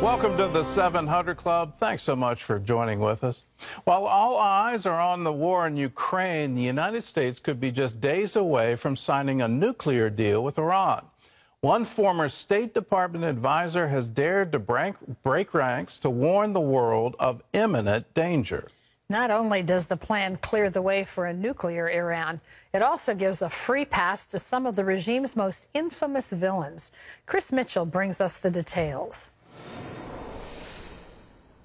Welcome to the 700 Club. Thanks so much for joining with us. While all eyes are on the war in Ukraine, the United States could be just days away from signing a nuclear deal with Iran. One former State Department advisor has dared to break ranks to warn the world of imminent danger. Not only does the plan clear the way for a nuclear Iran, it also gives a free pass to some of the regime's most infamous villains. Chris Mitchell brings us the details.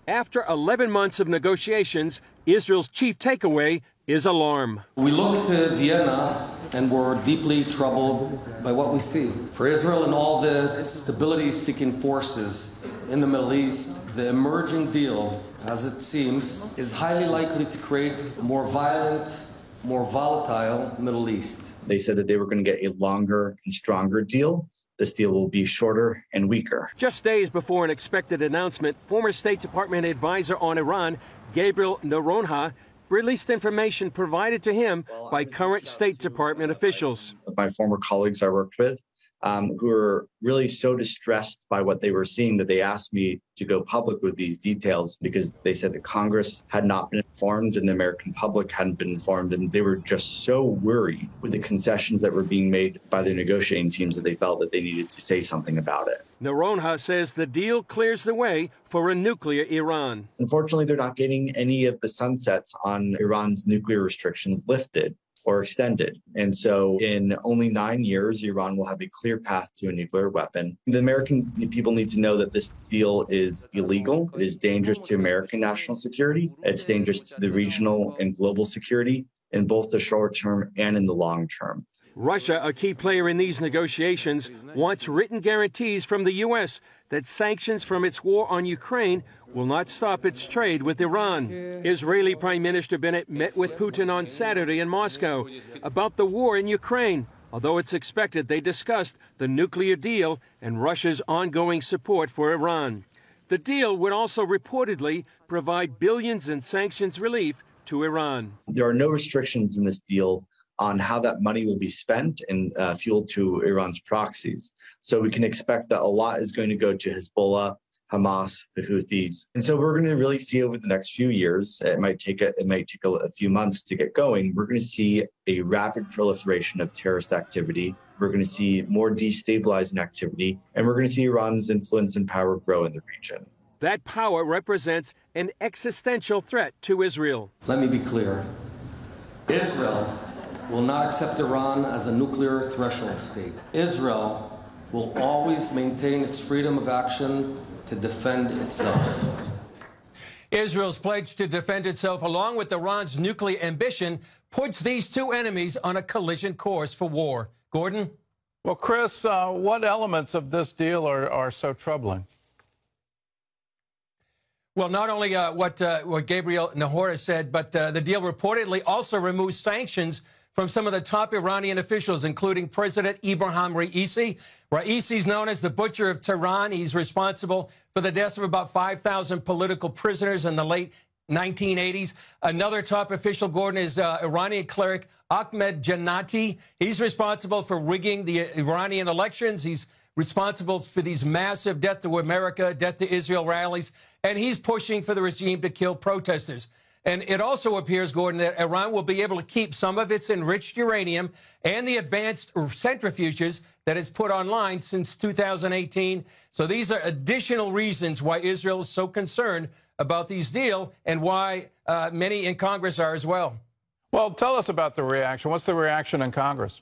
After 11 months of negotiations, Israel's chief takeaway is alarm. We look to Vienna and we're deeply troubled by what we see. For Israel and all the stability-seeking forces in the Middle East, the emerging deal, as it seems, is highly likely to create a more violent, more volatile Middle East. They said that they were going to get a longer and stronger deal. This deal will be shorter and weaker. Just days before an expected announcement, former State Department advisor on Iran, Gabriel Noronha, released information provided to him by current State Department officials. My former colleagues I worked with, who were really so distressed by what they were seeing that they asked me to go public with these details because they said that Congress had not been informed and the American public hadn't been informed, and they were just so worried with the concessions that were being made by the negotiating teams that they felt that they needed to say something about it. Noronha says the deal clears the way for a nuclear Iran. Unfortunately, they're not getting any of the sunsets on Iran's nuclear restrictions lifted or extended. And so in only 9 years, Iran will have a clear path to a nuclear weapon. The American people need to know that this deal is illegal. It is dangerous to American national security. It's dangerous to the regional and global security in both the short term and in the long term. Russia, a key player in these negotiations, wants written guarantees from the U.S. that sanctions from its war on Ukraine will not stop its trade with Iran. Israeli Prime Minister Bennett met with Putin on Saturday in Moscow about the war in Ukraine, although it's expected they discussed the nuclear deal and Russia's ongoing support for Iran. The deal would also reportedly provide billions in sanctions relief to Iran. There are no restrictions in this deal on how that money will be spent and fueled to Iran's proxies. So we can expect that a lot is going to go to Hezbollah, Hamas, the Houthis. And so we're going to really see over the next few years, it might take a few months to get going, we're going to see a rapid proliferation of terrorist activity. We're going to see more destabilizing activity, and we're going to see Iran's influence and power grow in the region. That power represents an existential threat to Israel. Let me be clear. Israel will not accept Iran as a nuclear threshold state. Israel will always maintain its freedom of action to defend itself. Israel's pledge to defend itself, along with Iran's nuclear ambition, puts these two enemies on a collision course for war. Gordon? Well, Chris, what elements of this deal are so troubling? Well, not only what Gabriel Noronha said, but the deal reportedly also removes sanctions from some of the top Iranian officials, including President Ibrahim Raisi. Raisi is known as the Butcher of Tehran. He's responsible for the deaths of about 5,000 political prisoners in the late 1980s. Another top official, Gordon, is Iranian cleric Ahmed Jannati. He's responsible for rigging the Iranian elections. He's responsible for these massive death to America, death to Israel rallies, and he's pushing for the regime to kill protesters. And it also appears, Gordon, that Iran will be able to keep some of its enriched uranium and the advanced centrifuges that it's put online since 2018. So these are additional reasons why Israel is so concerned about these deals and why many in Congress are as well. Well, tell us about the reaction. What's the reaction in Congress?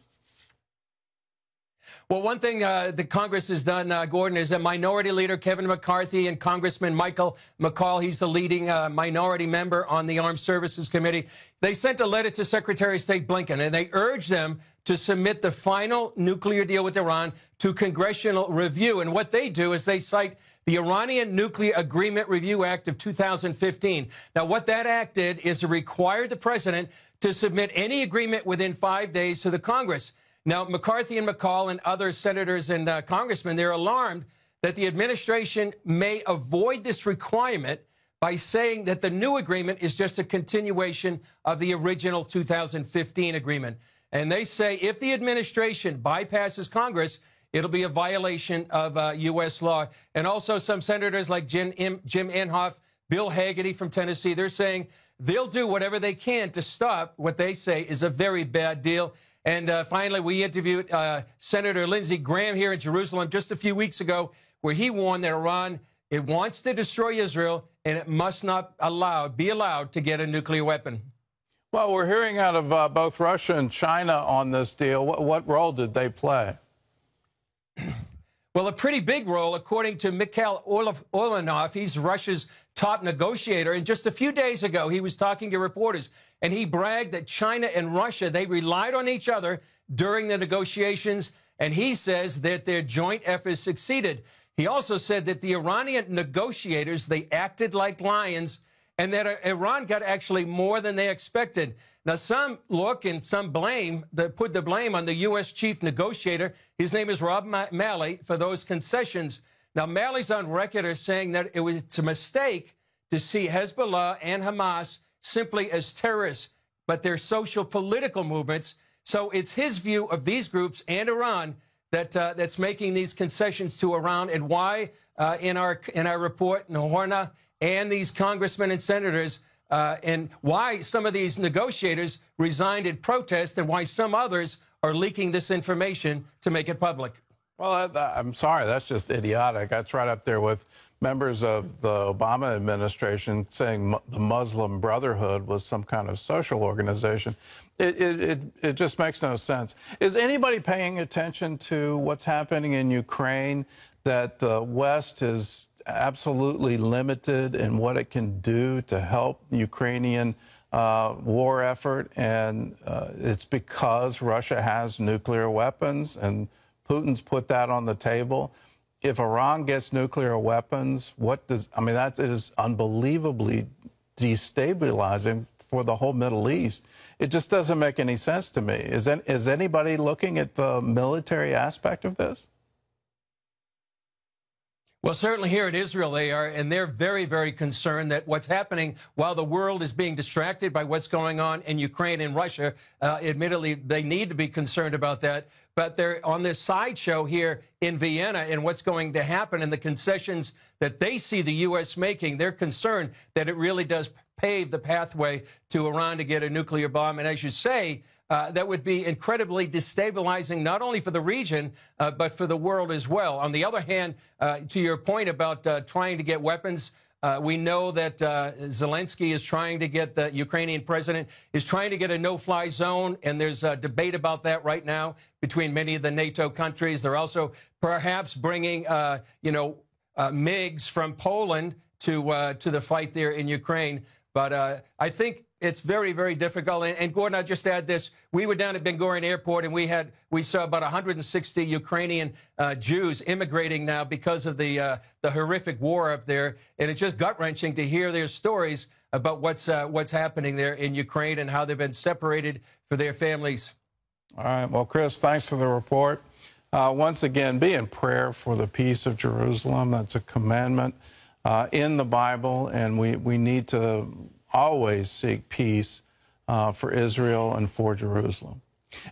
Well, one thing that Congress has done, Gordon, is that Minority Leader Kevin McCarthy and Congressman Michael McCaul, he's the leading minority member on the Armed Services Committee, they sent a letter to Secretary of State Blinken, and they urged them to submit the final nuclear deal with Iran to congressional review. And what they do is they cite the Iranian Nuclear Agreement Review Act of 2015. Now, what that act did is to require the president to submit any agreement within 5 days to the Congress. Now, McCarthy and McCaul and other senators and congressmen, they're alarmed that the administration may avoid this requirement by saying that the new agreement is just a continuation of the original 2015 agreement. And they say if the administration bypasses Congress, it'll be a violation of U.S. law. And also some senators like Jim Inhofe, Bill Hagerty from Tennessee, they're saying they'll do whatever they can to stop what they say is a very bad deal. And finally, we interviewed Senator Lindsey Graham here in Jerusalem just a few weeks ago, where he warned that Iran, it wants to destroy Israel, and it must not be allowed to get a nuclear weapon. Well, we're hearing out of both Russia and China on this deal. What role did they play? Well, a pretty big role, according to Mikhail Orlanov. He's Russia's top negotiator. And just a few days ago, he was talking to reporters, and he bragged that China and Russia, they relied on each other during the negotiations. And he says that their joint efforts succeeded. He also said that the Iranian negotiators, they acted like lions, and that Iran got actually more than they expected. Now, some look and some put the blame on the U.S. chief negotiator. His name is Rob Malley for those concessions. Now, Malley's on record as saying that it's a mistake to see Hezbollah and Hamas simply as terrorists, but they're social political movements. So it's his view of these groups and Iran that's making these concessions to Iran, and why in our report, Nahorna and these congressmen and senators, and why some of these negotiators resigned in protest, and why some others are leaking this information to make it public. Well, I'm sorry, that's just idiotic. That's right up there with members of the Obama administration saying the Muslim Brotherhood was some kind of social organization. It just makes no sense. Is anybody paying attention to what's happening in Ukraine, that the West is absolutely limited in what it can do to help the Ukrainian war effort, and it's because Russia has nuclear weapons, and Putin's put that on the table? If Iran gets nuclear weapons, that is unbelievably destabilizing for the whole Middle East. It just doesn't make any sense to me. Is anybody looking at the military aspect of this? Well, certainly here in Israel they are, and they're very, very concerned that what's happening while the world is being distracted by what's going on in Ukraine and Russia. Admittedly, they need to be concerned about that. But they're on this sideshow here in Vienna and what's going to happen and the concessions that they see the U.S. making. They're concerned that it really does pave the pathway to Iran to get a nuclear bomb. And as you say, that would be incredibly destabilizing, not only for the region, but for the world as well. On the other hand, to your point about trying to get weapons, we know that Zelensky is trying to get, the Ukrainian president is trying to get a no-fly zone, and there's a debate about that right now between many of the NATO countries. They're also perhaps bringing, MiGs from Poland to the fight there in Ukraine. But I think it's very, very difficult. And Gordon, I'll just add this. We were down at Ben Gurion Airport, and we saw about 160 Ukrainian Jews immigrating now because of the horrific war up there. And it's just gut-wrenching to hear their stories about what's happening there in Ukraine and how they've been separated for their families. All right. Well, Chris, thanks for the report. Once again, be in prayer for the peace of Jerusalem. That's a commandment in the Bible, and we need to always seek peace for Israel and for Jerusalem.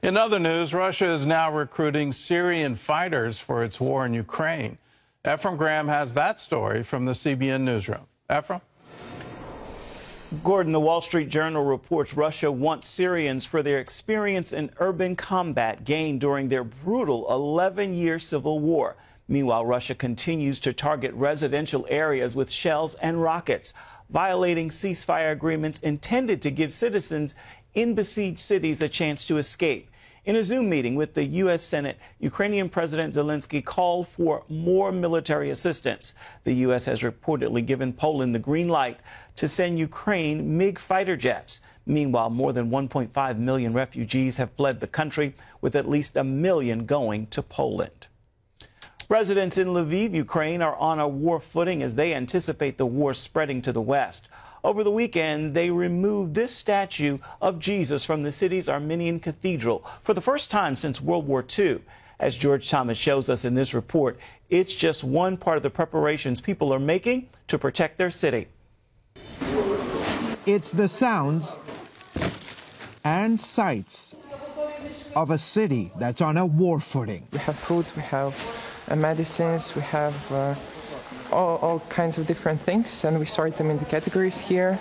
In other news, Russia is now recruiting Syrian fighters for its war in Ukraine. Ephraim Graham has that story from the CBN newsroom. Ephraim? Gordon, the Wall Street Journal reports Russia wants Syrians for their experience in urban combat gained during their brutal 11-year civil war. Meanwhile, Russia continues to target residential areas with shells and rockets, violating ceasefire agreements intended to give citizens in besieged cities a chance to escape. In a Zoom meeting with the U.S. Senate, Ukrainian President Zelensky called for more military assistance. The U.S. has reportedly given Poland the green light to send Ukraine MiG fighter jets. Meanwhile, more than 1.5 million refugees have fled the country, with at least 1 million going to Poland. Residents in Lviv, Ukraine, are on a war footing as they anticipate the war spreading to the west. Over the weekend, they removed this statue of Jesus from the city's Armenian cathedral for the first time since World War II. As George Thomas shows us in this report, it's just one part of the preparations people are making to protect their city. It's the sounds and sights of a city that's on a war footing. We have food, we have medicines, we have all kinds of different things, and we sort them into categories here.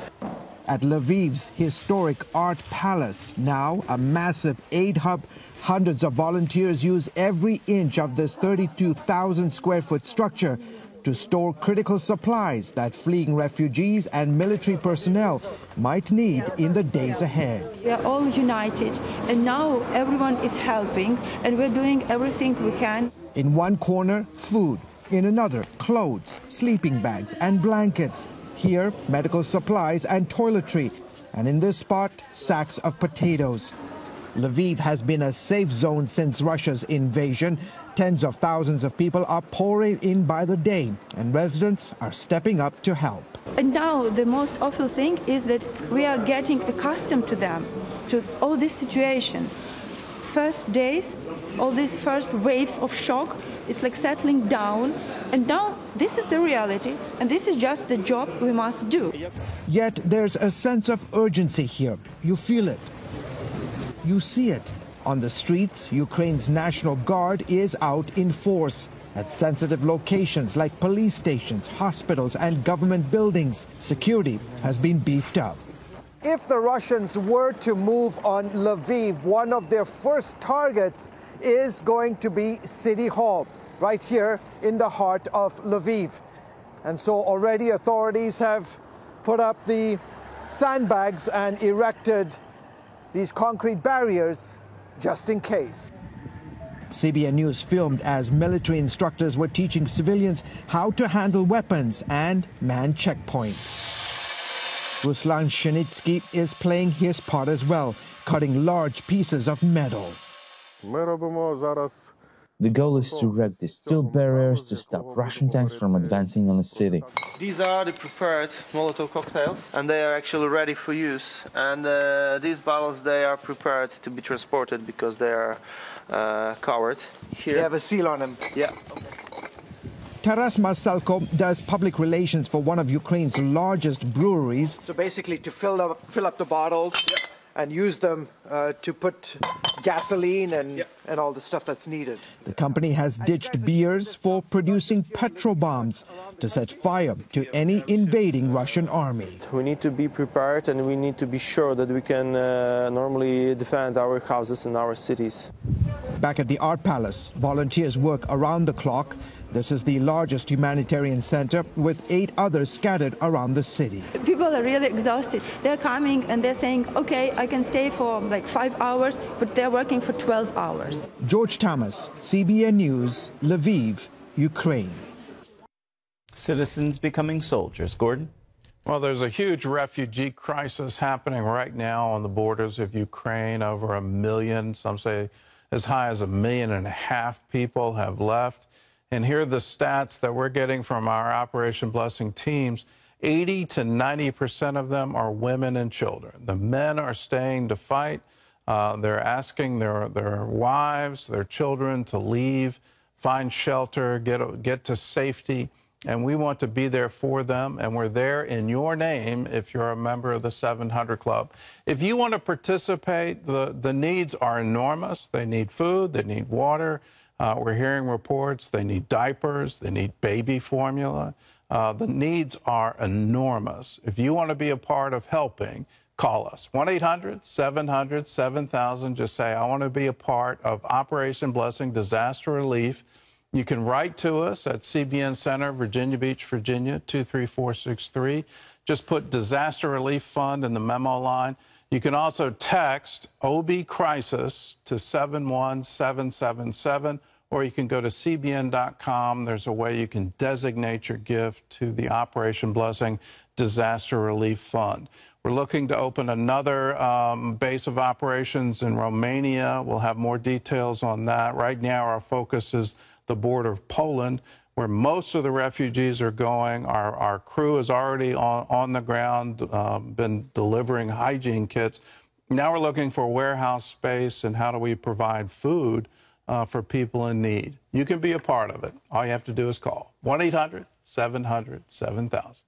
At Lviv's historic art palace, now a massive aid hub, hundreds of volunteers use every inch of this 32,000 square foot structure to store critical supplies that fleeing refugees and military personnel might need in the days ahead. We are all united, and now everyone is helping, and we're doing everything we can. In one corner, food. In another, clothes, sleeping bags and blankets. Here, medical supplies and toiletry. And in this spot, sacks of potatoes. Lviv has been a safe zone since Russia's invasion. Tens of thousands of people are pouring in by the day, and residents are stepping up to help. And now the most awful thing is that we are getting accustomed to them, to all this situation. First days, all these first waves of shock, it's like settling down, and now this is the reality, and this is just the job we must do. Yet there's a sense of urgency here. You feel it. You see it. On the streets, Ukraine's National Guard is out in force. At sensitive locations like police stations, hospitals and government buildings, security has been beefed up. If the Russians were to move on Lviv, one of their first targets is going to be City Hall, right here in the heart of Lviv. And so already authorities have put up the sandbags and erected these concrete barriers just in case. CBN News filmed as military instructors were teaching civilians how to handle weapons and man checkpoints. Ruslan Shenitsky is playing his part as well, cutting large pieces of metal. The goal is to erect these steel barriers to stop Russian tanks from advancing on the city. These are the prepared Molotov cocktails, and they are actually ready for use. And these bottles, they are prepared to be transported because they are covered. Here. They have a seal on them. Yeah. Taras Masalko does public relations for one of Ukraine's largest breweries. So basically to fill up the bottles and use them to put gasoline and all the stuff that's needed. The company has ditched beers for producing petrol bombs to set fire to any invading Russian army. We need to be prepared, and we need to be sure that we can normally defend our houses and our cities. Back at the Art Palace, volunteers work around the clock. This is the largest humanitarian center with 8 others scattered around the city. People are really exhausted. They're coming and they're saying, okay, I can stay for like 5 hours, but they're working for 12 hours. George Thomas, CBN News, Lviv, Ukraine. Citizens becoming soldiers. Gordon? Well, there's a huge refugee crisis happening right now on the borders of Ukraine. Over 1 million, some say as high as 1.5 million people have left. And here are the stats that we're getting from our Operation Blessing teams. 80 to 90% of them are women and children. The men are staying to fight. They're asking their wives, their children to leave, find shelter, get to safety. And we want to be there for them. And we're there in your name if you're a member of the 700 Club. If you want to participate, the needs are enormous. They need food, they need water. We're hearing reports they need diapers, they need baby formula. The needs are enormous. If you want to be a part of helping, call us. 1-800-700-7000. Just say, I want to be a part of Operation Blessing Disaster Relief. You can write to us at CBN Center, Virginia Beach, Virginia, 23463. Just put Disaster Relief Fund in the memo line. You can also text OB Crisis to 71777, or you can go to cbn.com. There's a way you can designate your gift to the Operation Blessing Disaster Relief Fund. We're looking to open another base of operations in Romania. We'll have more details on that. Right now, our focus is the border of Poland, where most of the refugees are going. Our crew is already on the ground, been delivering hygiene kits. Now we're looking for warehouse space and how do we provide food for people in need. You can be a part of it. All you have to do is call 1-800-700-7000.